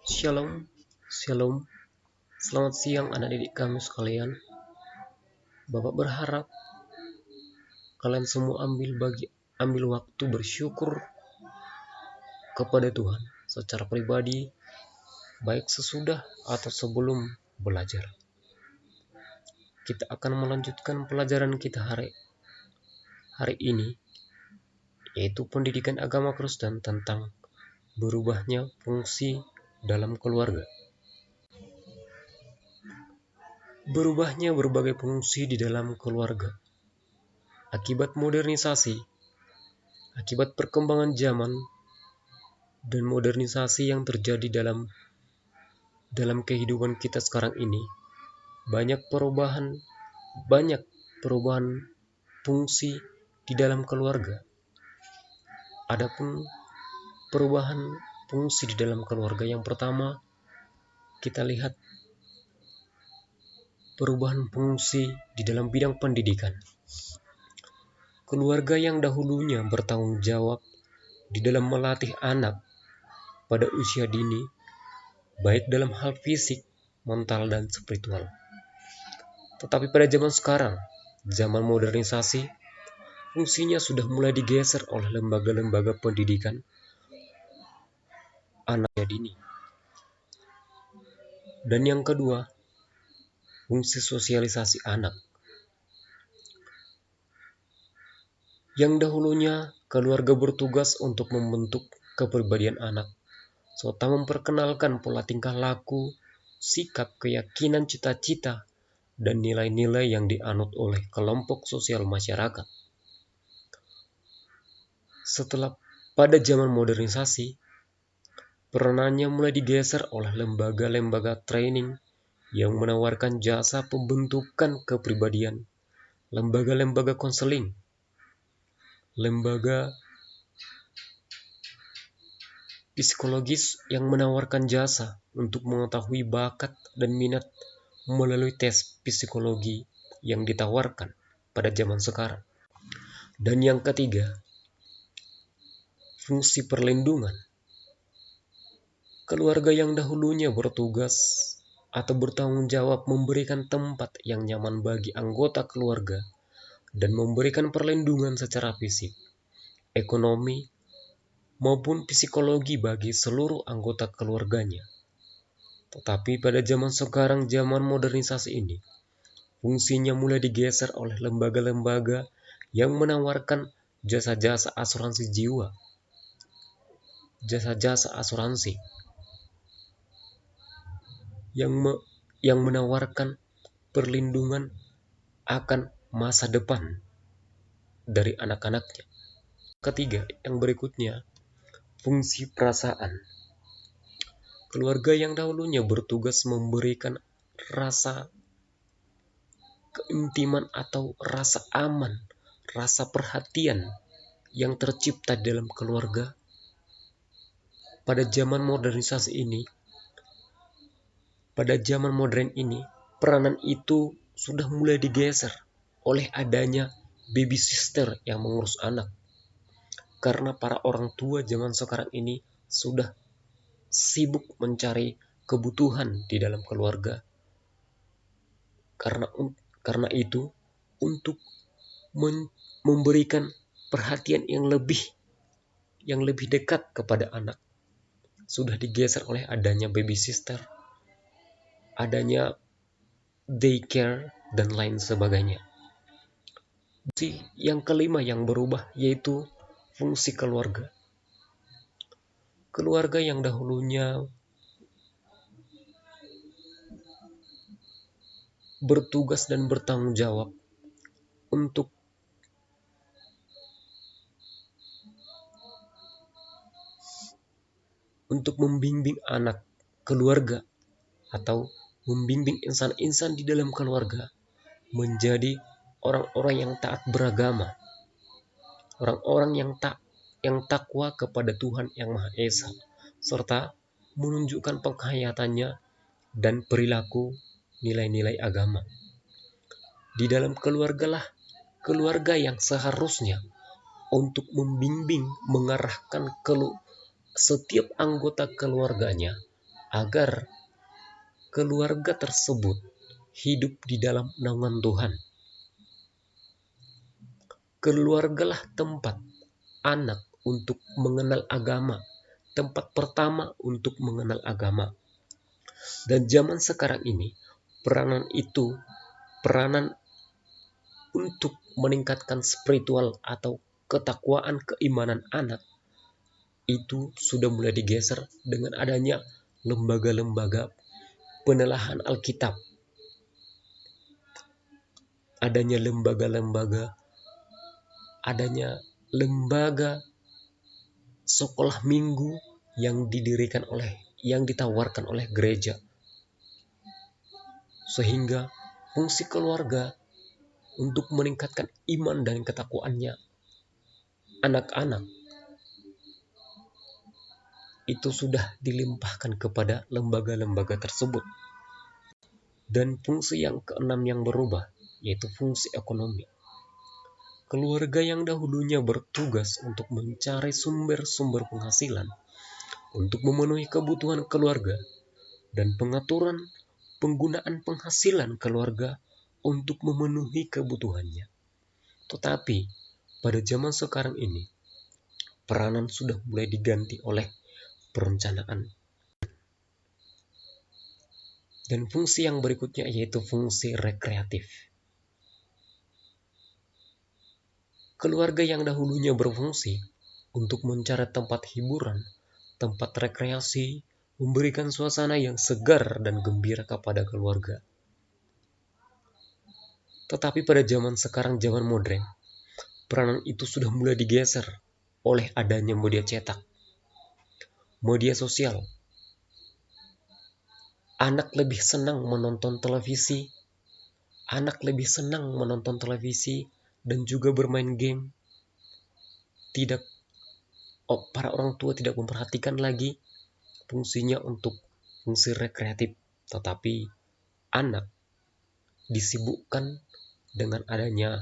Shalom, Shalom. Selamat siang anak didik kami sekalian. Bapak berharap kalian semua ambil waktu bersyukur kepada Tuhan secara pribadi, baik sesudah atau sebelum belajar. Kita akan melanjutkan pelajaran kita hari ini, yaitu pendidikan agama Kristen tentang berubahnya fungsi dalam keluarga. Berubahnya berbagai fungsi di dalam keluarga. Akibat modernisasi, akibat perkembangan zaman dan modernisasi yang terjadi dalam kehidupan kita sekarang ini, banyak perubahan fungsi di dalam keluarga. Adapun perubahan fungsi di dalam keluarga, yang pertama kita lihat perubahan fungsi di dalam bidang pendidikan. Keluarga yang dahulunya bertanggung jawab di dalam melatih anak pada usia dini, baik dalam hal fisik, mental, dan spiritual. Tetapi pada zaman sekarang, zaman modernisasi, fungsinya sudah mulai digeser oleh lembaga-lembaga pendidikan anak dini. Dan yang kedua, fungsi sosialisasi anak. Yang dahulunya keluarga bertugas untuk membentuk kepribadian anak, serta memperkenalkan pola tingkah laku, sikap, keyakinan, cita-cita, dan nilai-nilai yang dianut oleh kelompok sosial masyarakat. Setelah pada zaman modernisasi, peranannya mulai digeser oleh lembaga-lembaga training yang menawarkan jasa pembentukan kepribadian, lembaga-lembaga konseling, lembaga psikologis yang menawarkan jasa untuk mengetahui bakat dan minat melalui tes psikologi yang ditawarkan pada zaman sekarang. Dan yang ketiga, fungsi perlindungan. Keluarga yang dahulunya bertugas atau bertanggung jawab memberikan tempat yang nyaman bagi anggota keluarga dan memberikan perlindungan secara fisik, ekonomi, maupun psikologi bagi seluruh anggota keluarganya. Tetapi pada zaman sekarang, zaman modernisasi ini, fungsinya mulai digeser oleh lembaga-lembaga yang menawarkan jasa-jasa asuransi jiwa, jasa-jasa asuransi yang menawarkan perlindungan akan masa depan dari anak-anaknya. Ketiga, yang berikutnya, fungsi perasaan. Keluarga yang dahulunya bertugas memberikan rasa keintiman atau rasa aman, rasa perhatian yang tercipta dalam keluarga. Pada zaman modern ini, peranan itu sudah mulai digeser oleh adanya baby sister yang mengurus anak. Karena para orang tua zaman sekarang ini sudah sibuk mencari kebutuhan di dalam keluarga. Karena itu, untuk memberikan perhatian yang lebih dekat kepada anak, sudah digeser oleh adanya baby sister, adanya daycare, dan lain sebagainya. Fungsi yang kelima yang berubah yaitu fungsi keluarga. Keluarga yang dahulunya bertugas dan bertanggung jawab untuk membimbing anak keluarga atau membimbing insan-insan di dalam keluarga menjadi orang-orang yang taat beragama, orang-orang yang takwa kepada Tuhan Yang Maha Esa, serta menunjukkan penghayatannya dan perilaku nilai-nilai agama. Di dalam keluarga yang seharusnya untuk membimbing, mengarahkan setiap anggota keluarganya agar keluarga tersebut hidup di dalam naungan Tuhan. Keluargalah tempat anak untuk mengenal agama, tempat pertama untuk mengenal agama. Dan zaman sekarang ini, peranan untuk meningkatkan spiritual atau ketakwaan keimanan anak itu sudah mulai digeser dengan adanya lembaga-lembaga penelahan Alkitab. Adanya lembaga sekolah minggu yang ditawarkan oleh gereja. Sehingga fungsi keluarga untuk meningkatkan iman dan ketakwaannya anak-anak itu sudah dilimpahkan kepada lembaga-lembaga tersebut. Dan fungsi yang keenam yang berubah, yaitu fungsi ekonomi. Keluarga yang dahulunya bertugas untuk mencari sumber-sumber penghasilan untuk memenuhi kebutuhan keluarga dan pengaturan penggunaan penghasilan keluarga untuk memenuhi kebutuhannya. Tetapi pada zaman sekarang ini, peranan sudah mulai diganti oleh perencanaan. Dan fungsi yang berikutnya yaitu fungsi rekreatif. Keluarga yang dahulunya berfungsi untuk mencari tempat hiburan, tempat rekreasi, memberikan suasana yang segar dan gembira kepada keluarga. Tetapi pada zaman sekarang, zaman modern, peranan itu sudah mulai digeser oleh adanya media cetak, media sosial. Anak lebih senang menonton televisi, dan juga bermain game. Para orang tua tidak memperhatikan lagi fungsinya untuk fungsi rekreatif, tetapi anak disibukkan dengan adanya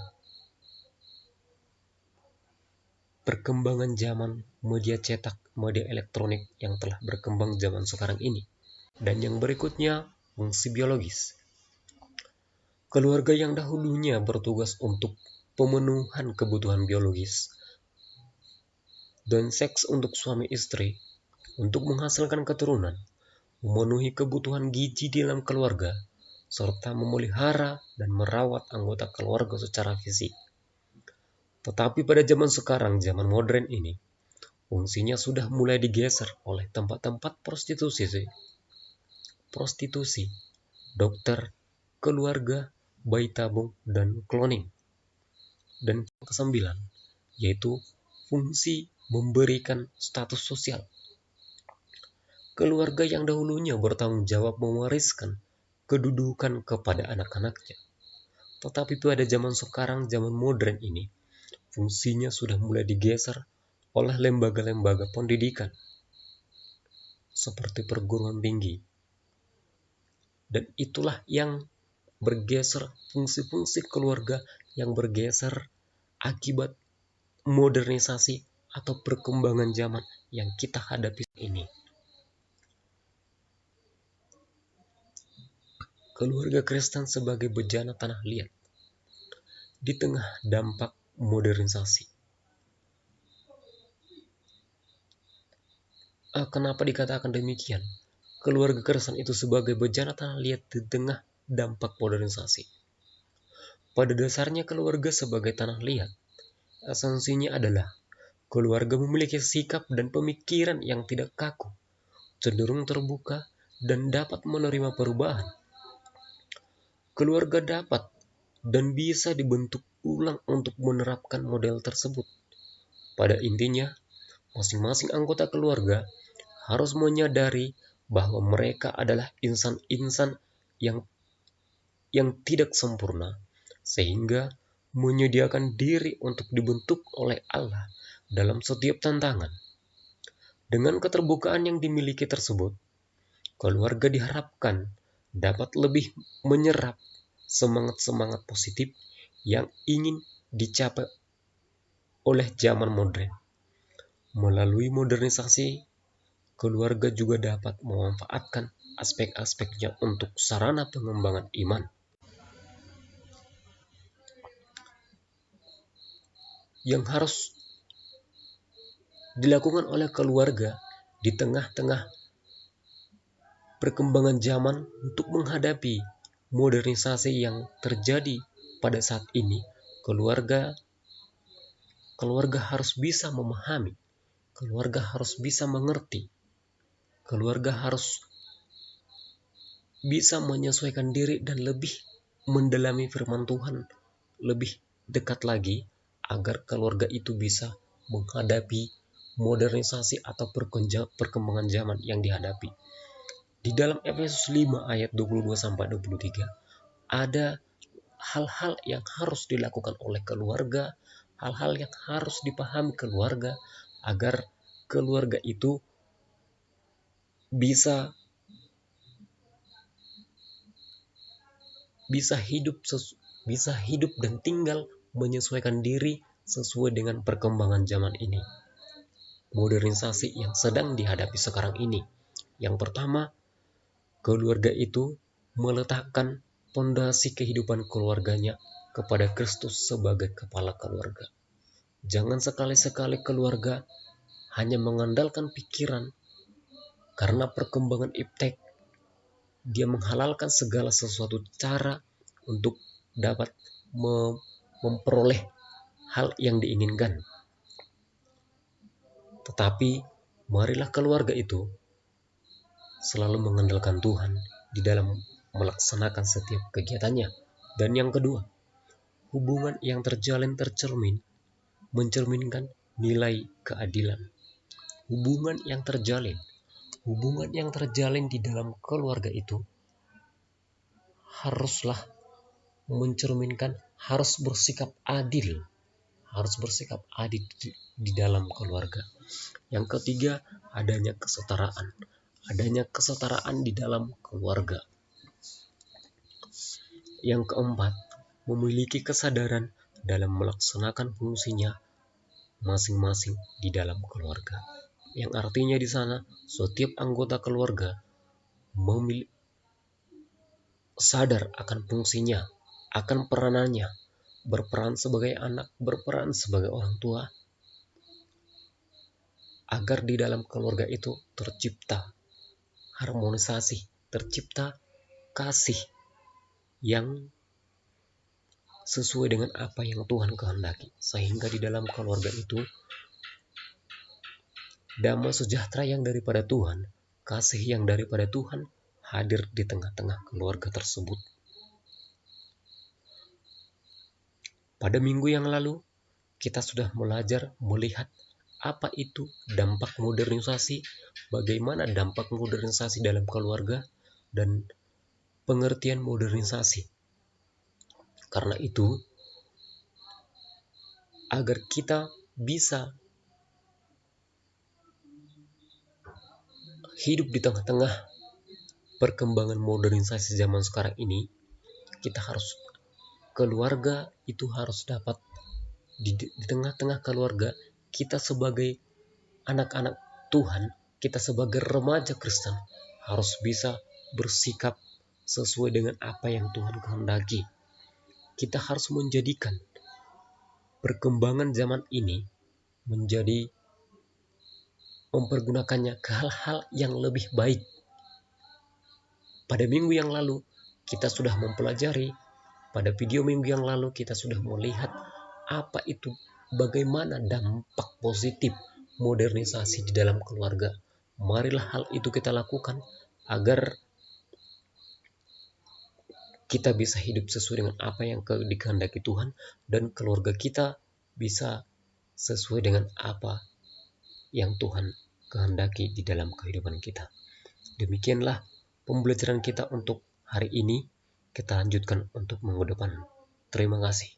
perkembangan zaman media cetak, media elektronik yang telah berkembang zaman sekarang ini. Dan yang berikutnya, fungsi biologis. Keluarga yang dahulunya bertugas untuk pemenuhan kebutuhan biologis dan seks untuk suami istri, untuk menghasilkan keturunan, memenuhi kebutuhan gizi di dalam keluarga, serta memelihara dan merawat anggota keluarga secara fisik. Tetapi pada zaman sekarang, zaman modern ini, fungsinya sudah mulai digeser oleh tempat-tempat prostitusi, dokter, keluarga, bayi tabung, dan cloning. Dan kesembilan, yaitu fungsi memberikan status sosial. Keluarga yang dahulunya bertanggung jawab mewariskan kedudukan kepada anak-anaknya. Tetapi pada zaman sekarang, zaman modern ini, fungsinya sudah mulai digeser oleh lembaga-lembaga pendidikan seperti perguruan tinggi. Dan itulah yang bergeser, fungsi-fungsi keluarga yang bergeser akibat modernisasi atau perkembangan zaman yang kita hadapi ini. Keluarga Kristen sebagai bejana tanah liat di tengah dampak modernisasi. Kenapa dikatakan demikian? Keluarga Kristen itu sebagai bejana tanah liat di tengah dampak modernisasi. Pada dasarnya keluarga sebagai tanah liat, esensinya adalah keluarga memiliki sikap dan pemikiran yang tidak kaku, cenderung terbuka, dan dapat menerima perubahan. Keluarga dapat dan bisa dibentuk ulang untuk menerapkan model tersebut. Pada intinya, masing-masing anggota keluarga harus menyadari bahwa mereka adalah insan-insan yang tidak sempurna, sehingga menyediakan diri untuk dibentuk oleh Allah dalam setiap tantangan. Dengan keterbukaan yang dimiliki tersebut, keluarga diharapkan dapat lebih menyerap semangat-semangat positif yang ingin dicapai oleh zaman modern. Melalui modernisasi, keluarga juga dapat memanfaatkan aspek-aspeknya untuk sarana pengembangan iman. Yang harus dilakukan oleh keluarga di tengah-tengah perkembangan zaman untuk menghadapi modernisasi yang terjadi pada saat ini, keluarga harus bisa memahami, keluarga harus bisa mengerti, keluarga harus bisa menyesuaikan diri dan lebih mendalami firman Tuhan lebih dekat lagi agar keluarga itu bisa menghadapi modernisasi atau perkembangan zaman yang dihadapi. Di dalam Efesus 5 ayat 22-23 ada hal-hal yang harus dilakukan oleh keluarga, hal-hal yang harus dipahami keluarga agar keluarga itu bisa hidup dan tinggal menyesuaikan diri sesuai dengan perkembangan zaman ini. Modernisasi yang sedang dihadapi sekarang ini. Yang pertama, keluarga itu meletakkan fondasi kehidupan keluarganya kepada Kristus sebagai kepala keluarga. Jangan sekali-sekali keluarga hanya mengandalkan pikiran karena perkembangan iptek. Dia menghalalkan segala sesuatu cara untuk dapat memperoleh hal yang diinginkan. Tetapi marilah keluarga itu selalu mengandalkan Tuhan di dalam melaksanakan setiap kegiatannya. Dan yang kedua, hubungan yang terjalin mencerminkan nilai keadilan. Hubungan yang terjalin di dalam keluarga itu haruslah mencerminkan, harus bersikap adil di dalam keluarga. Yang ketiga, adanya kesetaraan di dalam keluarga. Yang keempat, memiliki kesadaran dalam melaksanakan fungsinya masing-masing di dalam keluarga. Yang artinya di sana setiap anggota keluarga sadar akan fungsinya, akan peranannya, berperan sebagai anak, berperan sebagai orang tua, agar di dalam keluarga itu tercipta harmonisasi, tercipta kasih yang sesuai dengan apa yang Tuhan kehendaki, sehingga di dalam keluarga itu damai sejahtera yang daripada Tuhan, kasih yang daripada Tuhan hadir di tengah-tengah keluarga tersebut. Pada minggu yang lalu kita sudah belajar melihat apa itu dampak modernisasi, bagaimana dampak modernisasi dalam keluarga, dan pengertian modernisasi. Karena itu, agar kita bisa hidup di tengah-tengah perkembangan modernisasi zaman sekarang ini, keluarga itu harus dapat di tengah-tengah keluarga, kita sebagai anak-anak Tuhan, kita sebagai remaja Kristen harus bisa bersikap sesuai dengan apa yang Tuhan kehendaki. Kita harus menjadikan perkembangan zaman ini menjadi mempergunakannya ke hal-hal yang lebih baik. Pada minggu yang lalu kita sudah mempelajari, pada video minggu yang lalu kita sudah melihat apa itu, bagaimana dampak positif modernisasi di dalam keluarga. Marilah hal itu kita lakukan agar kita bisa hidup sesuai dengan apa yang dikehendaki Tuhan, dan keluarga kita bisa sesuai dengan apa yang Tuhan kehendaki di dalam kehidupan kita. Demikianlah pembelajaran kita untuk hari ini. Kita lanjutkan untuk minggu depan. Terima kasih.